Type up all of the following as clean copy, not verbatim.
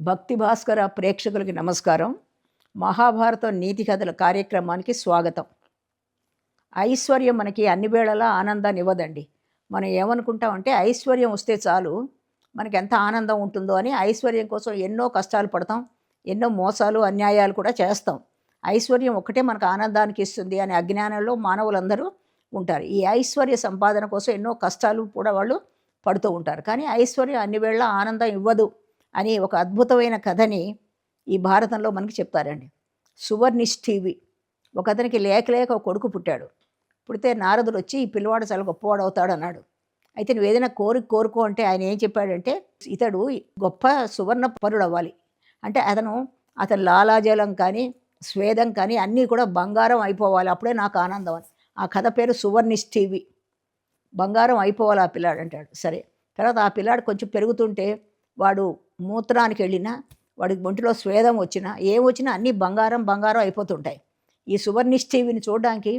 భక్తి భాస్కర ప్రేక్షకులకి నమస్కారం. మహాభారతం నీతి కథల కార్యక్రమానికి స్వాగతం. ఐశ్వర్యం మనకి అన్ని వేళలా ఆనందాన్ని ఇవ్వదండి. మనం ఏమనుకుంటామంటే ఐశ్వర్యం వస్తే చాలు మనకి ఎంత ఆనందం ఉంటుందో అని ఐశ్వర్యం కోసం ఎన్నో కష్టాలు పడతాం, ఎన్నో మోసాలు అన్యాయాలు కూడా చేస్తాం. ఐశ్వర్యం ఒక్కటే మనకు ఆనందానికి ఇస్తుంది అనే అజ్ఞానంలో మానవులందరూ ఉంటారు. ఈ ఐశ్వర్య సంపాదన కోసం ఎన్నో కష్టాలు కూడా వాళ్ళు పడుతూ ఉంటారు. కానీ ఐశ్వర్యం అన్ని వేళ ఆనందం ఇవ్వదు అని ఒక అద్భుతమైన కథని ఈ భారతంలో మనకి చెప్తారండి. సువర్నిష్ఠివి ఒక అతనికి లేక లేక ఒక కొడుకు పుట్టాడు. పుడితే నారదుడు వచ్చి ఈ పిల్లవాడు చాలా గొప్పవాడు అవుతాడు అన్నాడు. అయితే నువ్వు ఏదైనా కోరుకో అంటే ఆయన ఏం చెప్పాడంటే ఇతడు గొప్ప సువర్ణ పరుడు అవ్వాలి. అంటే అతని లాలాజలం కానీ స్వేదం కానీ అన్నీ కూడా బంగారం అయిపోవాలి, అప్పుడే నాకు ఆనందం అని. ఆ కథ పేరు సువర్నిష్ఠివి. బంగారం అయిపోవాలి ఆ పిల్లాడు అంటాడు. సరే, తర్వాత ఆ పిల్లాడు కొంచెం పెరుగుతుంటే వాడు మూత్రానికి వెళ్ళినా, వాడికి ఒంటిలో స్వేదం వచ్చినా, ఏమొచ్చినా అన్నీ బంగారం బంగారం అయిపోతుంటాయి. ఈ సువర్నిష్ఠివిని చూడడానికి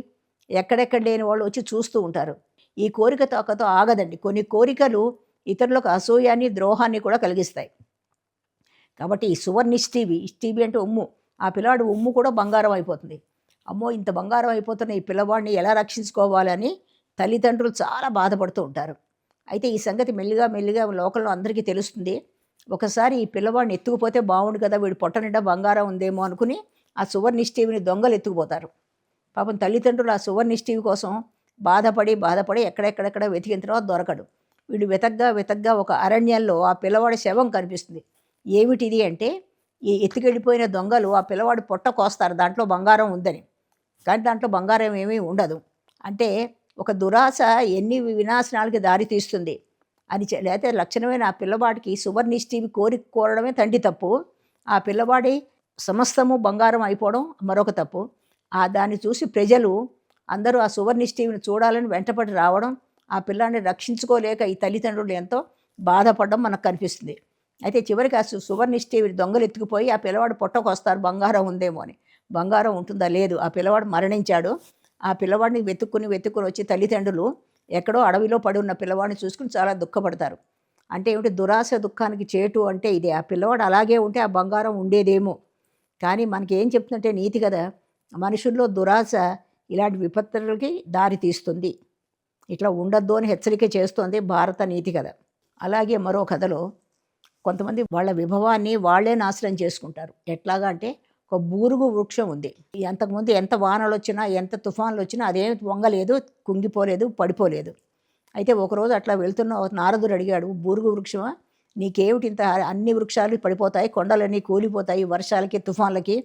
ఎక్కడెక్కడ లేని వాళ్ళు వచ్చి చూస్తూ ఉంటారు. ఈ కోరిక తాకతో ఆగదండి. కొన్ని కోరికలు ఇతరులకు అసూయాన్ని ద్రోహాన్ని కూడా కలిగిస్తాయి. కాబట్టి ఈ సువర్నిష్ఠివి అంటే ఉమ్ము, ఆ పిల్లాడు ఉమ్ము కూడా బంగారం అయిపోతుంది. అమ్మో ఇంత బంగారం అయిపోతున్న ఈ పిల్లవాడిని ఎలా రక్షించుకోవాలని తల్లిదండ్రులు చాలా బాధపడుతూ ఉంటారు. అయితే ఈ సంగతి మెల్లిగా మెల్లిగా లోకంలో అందరికీ తెలుస్తుంది. ఒకసారి ఈ పిల్లవాడిని ఎత్తుకుపోతే బాగుండు కదా, వీడు పొట్ట నిండా బంగారం ఉందేమో అనుకుని ఆ సువర్నిష్ఠివిని దొంగలు ఎత్తుకుపోతారు. పాపం తల్లిదండ్రులు ఆ సువర్నిష్ఠివి కోసం బాధపడి ఎక్కడెక్కడెక్కడ వెతికిన తర్వాత దొరకడు. వీడు వెతగ్గా ఒక అరణ్యంలో ఆ పిల్లవాడి శవం కనిపిస్తుంది. ఏమిటిది అంటే ఈ ఎత్తుకెళ్ళిపోయిన దొంగలు ఆ పిల్లవాడి పొట్ట కోస్తారు, దాంట్లో బంగారం ఉందని. కానీ దాంట్లో బంగారం ఏమీ ఉండదు. అంటే ఒక దురాశ ఎన్ని వినాశనాలకి దారి తీస్తుంది అని లేకపోతే లక్షణమైన ఆ పిల్లవాడికి సువర్నిష్ఠివి కోరడమే తండ్రి తప్పు. ఆ పిల్లవాడి సమస్తము బంగారం అయిపోవడం మరొక తప్పు. దాన్ని చూసి ప్రజలు అందరూ ఆ సువర్నిష్ఠివిని చూడాలని వెంటపడి రావడం, ఆ పిల్లాన్ని రక్షించుకోలేక ఈ తల్లిదండ్రులు ఎంతో బాధపడడం మనకు కనిపిస్తుంది. అయితే చివరికి ఆ సువర్నిష్ఠివిని దొంగలు ఎత్తుకుపోయి ఆ పిల్లవాడు పొట్టకు వస్తారు బంగారం ఉందేమో అని. బంగారం ఉంటుందా? లేదు. ఆ పిల్లవాడు మరణించాడు. ఆ పిల్లవాడిని వెతుక్కుని వచ్చి తల్లిదండ్రులు ఎక్కడో అడవిలో పడి ఉన్న పిల్లవాడిని చూసుకుని చాలా దుఃఖపడతారు. అంటే ఏమిటి? దురాశ దుఃఖానికి చేటు అంటే ఇదే. ఆ పిల్లవాడు అలాగే ఉంటే ఆ బంగారం ఉండేదేమో. కానీ మనకి ఏం చెప్తుందంటే నీతి కదా, మనుషుల్లో దురాశ ఇలాంటి విపత్తులకి దారి తీస్తుంది, ఇట్లా ఉండొద్దు అని హెచ్చరిక చేస్తోంది భారత నీతి కథ. అలాగే మరో కథలో కొంతమంది వాళ్ళ విభవాన్ని వాళ్ళే నాశనం చేసుకుంటారు. ఎట్లాగా అంటే ఒక బూరుగు వృక్షం ఉంది. అంతకుముందు ఎంత వానలు వచ్చినా ఎంత తుఫాన్లు వచ్చినా అదేమి వంగలేదు, కుంగిపోలేదు, పడిపోలేదు. అయితే ఒకరోజు అట్లా వెళ్తున్న నారదుడు అడిగాడు, బూరుగు వృక్షమా, నీకేమిటి ఇంత అన్ని వృక్షాలు పడిపోతాయి, కొండలన్నీ కూలిపోతాయి వర్షాలకి తుఫాన్లకి,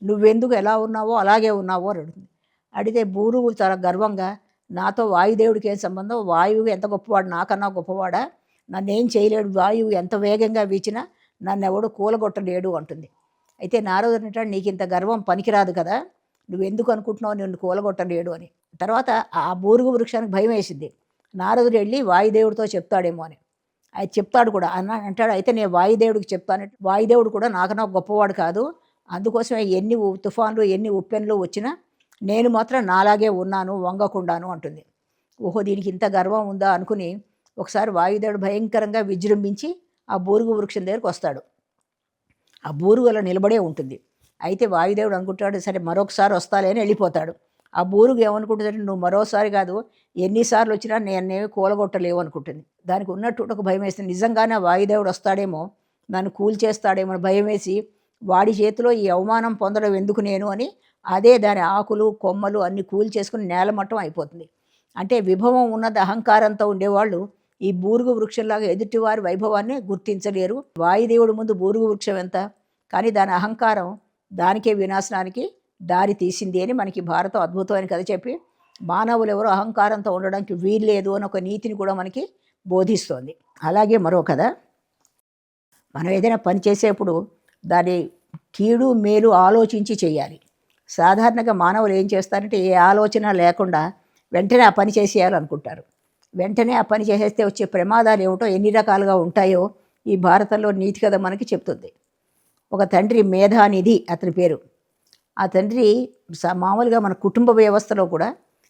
నువ్వెందుకు ఎలా ఉన్నావో అలాగే ఉన్నావో అని అడుగుతుంది. అడిగితే బూరుగు చాలా గర్వంగా, నాతో వాయుదేవుడికి ఏం సంబంధం, వాయువు ఎంత గొప్పవాడు, నాకన్నా గొప్పవాడా, నన్నేం చేయలేడు, వాయువు ఎంత వేగంగా వీచినా నన్ను ఎవడు కూలగొట్టలేడు అంటుంది. అయితే నారదుడు అంటాడు, నీకు ఇంత గర్వం పనికిరాదు కదా, నువ్వెందుకు అనుకుంటున్నావు నిన్ను కూలగొట్టలేడు అని. తర్వాత ఆ బూరుగు వృక్షానికి భయం వేసింది. నారదుడు వెళ్ళి వాయుదేవుడితో చెప్తాడేమో అని. అది చెప్తాడు కూడా అంటాడు, అయితే నేను వాయుదేవుడికి చెప్తాను. వాయుదేవుడు కూడా నాకన్నా గొప్పవాడు కాదు, అందుకోసమే ఎన్ని తుఫాన్లు ఎన్ని ఉప్పెన్లు వచ్చినా నేను మాత్రం నాలాగే ఉన్నాను, వంగకుండాను అంటుంది. ఓహో, దీనికి ఇంత గర్వం ఉందా అనుకుని ఒకసారి వాయుదేవుడు భయంకరంగా విజృంభించి ఆ బూరుగు వృక్షం దగ్గరికి వస్తాడు. ఆ బూరుగు అలా నిలబడే ఉంటుంది. అయితే వాయుదేవుడు అనుకుంటాడు, సరే మరొకసారి వస్తాలే అని వెళ్ళిపోతాడు. ఆ బూరుగు ఏమనుకుంటుందంటే, నువ్వు మరోసారి కాదు ఎన్నిసార్లు వచ్చినా నేనేమి కూలగొట్టలేవు అనుకుంటుంది. దానికి ఉన్నట్టు ఒక భయం వేస్తుంది. నిజంగానే వాయుదేవుడు వస్తాడేమో, నన్ను కూల్చేస్తాడేమో అని భయం వేసి, వాడి చేతిలో ఈ అవమానం పొందడం ఎందుకు నేను అని అదే దాని ఆకులు కొమ్మలు అన్నీ కూల్చేసుకుని నేలమట్టం అయిపోతుంది. అంటే విభవం ఉన్నది అహంకారంతో ఉండేవాళ్ళు ఈ బూరుగు వృక్షంలాగా ఎదుటివారి వైభవాన్ని గుర్తించలేరు. వాయుదేవుడు ముందు బూరుగు వృక్షం ఎంత, కానీ దాని అహంకారం దానికే వినాశనానికి దారి తీసింది అని మనకి భారతం అద్భుతమైన కథ చెప్పి మానవులు ఎవరో అహంకారంతో ఉండడానికి వీల్లేదు అని ఒక నీతిని కూడా మనకి బోధిస్తోంది. అలాగే మరో కథ, మనం ఏదైనా పని చేసేప్పుడు దాని కీడు మేలు ఆలోచించి చేయాలి. సాధారణంగా మానవులు ఏం చేస్తారంటే ఏ ఆలోచన లేకుండా వెంటనే ఆ పని చేసేయాలనుకుంటారు. వెంటనే ఆ పని చేసేస్తే వచ్చే ప్రమాదాలు ఏమిటో ఎన్ని రకాలుగా ఉంటాయో ఈ భారతంలో నీతి కథ మనకి చెప్తుంది. ఒక తండ్రి మేధానిధి అతని పేరు. ఆ తండ్రి మామూలుగా మన కుటుంబ వ్యవస్థలో కూడా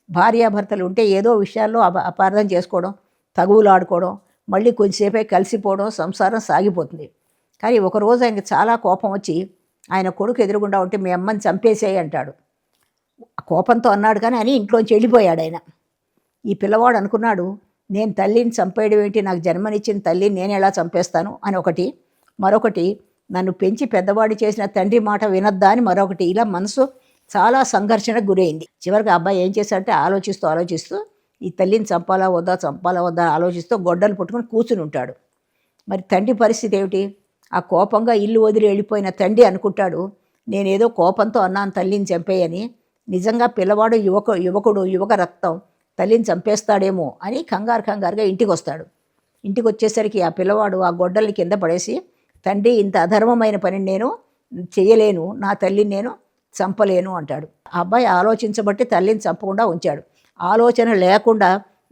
భార్యాభర్తలు ఉంటే ఏదో విషయాల్లో అపార్థం చేసుకోవడం, తగువులాడుకోవడం, మళ్ళీ కొంచెంసేపే కలిసిపోవడం, సంసారం సాగిపోతుంది. కానీ ఒకరోజు ఆయనకి చాలా కోపం వచ్చి ఆయన కొడుకు ఎదురుగుండా ఉంటే మీ అమ్మని చంపేసేయి అంటాడు. కోపంతో అన్నాడు కానీ అని ఇంట్లోంచి వెళ్ళిపోయాడు ఆయన. ఈ పిల్లవాడు అనుకున్నాడు, నేను తల్లిని చంపేయడం ఏంటి, నాకు జన్మనిచ్చిన తల్లిని నేను ఎలా చంపేస్తాను అని ఒకటి. మరొకటి, నన్ను పెంచి పెద్దవాడి చేసిన తండ్రి మాట వినొద్దా అని మరొకటి. ఇలా మనసు చాలా సంఘర్షణకు గురైంది. చివరికి అబ్బాయి ఏం చేశాడంటే ఆలోచిస్తూ ఈ తల్లిని చంపాలా వద్దా ఆలోచిస్తూ గొడ్డలు పట్టుకొని కూర్చుని ఉంటాడు. మరి తండ్రి పరిస్థితి ఏమిటి? ఆ కోపంగా ఇల్లు వదిలి వెళ్ళిపోయిన తండ్రి అనుకుంటాడు, నేనేదో కోపంతో అన్నాను తల్లిని చంపేయని, నిజంగా పిల్లవాడు యువక రక్తం, తల్లిని చంపేస్తాడేమో అని కంగారుగా ఇంటికి వస్తాడు. ఇంటికి వచ్చేసరికి ఆ పిల్లవాడు ఆ గొడ్డల్ని కింద పడేసి, తండ్రి ఇంత అధర్మమైన పని నేను చేయలేను, నా తల్లిని నేను చంపలేను అంటాడు. ఆ అబ్బాయి ఆలోచించబట్టి తల్లిని చంపకుండా ఉంచాడు. ఆలోచన లేకుండా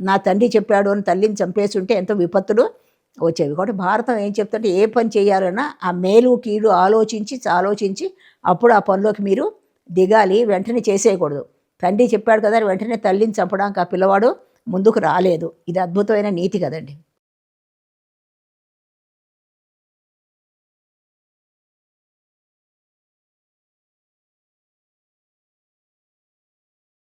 నా తండ్రి చెప్పాడు అని తల్లిని చంపేసి ఉంటే ఎంతో విపత్తులు వచ్చేవి. కాబట్టి భారతం ఏం చెప్తుంటే ఏ పని చేయాలన్నా ఆ మేలు కీడు ఆలోచించి అప్పుడు ఆ పనిలోకి మీరు దిగాలి, వెంటనే చేసేయకూడదు. తండ్రి చెప్పాడు కదా వెంటనే తల్లిని చంపడానికి ఆ పిల్లవాడు ముందుకు రాలేదు. ఇది అద్భుతమైన నీతి కదండి.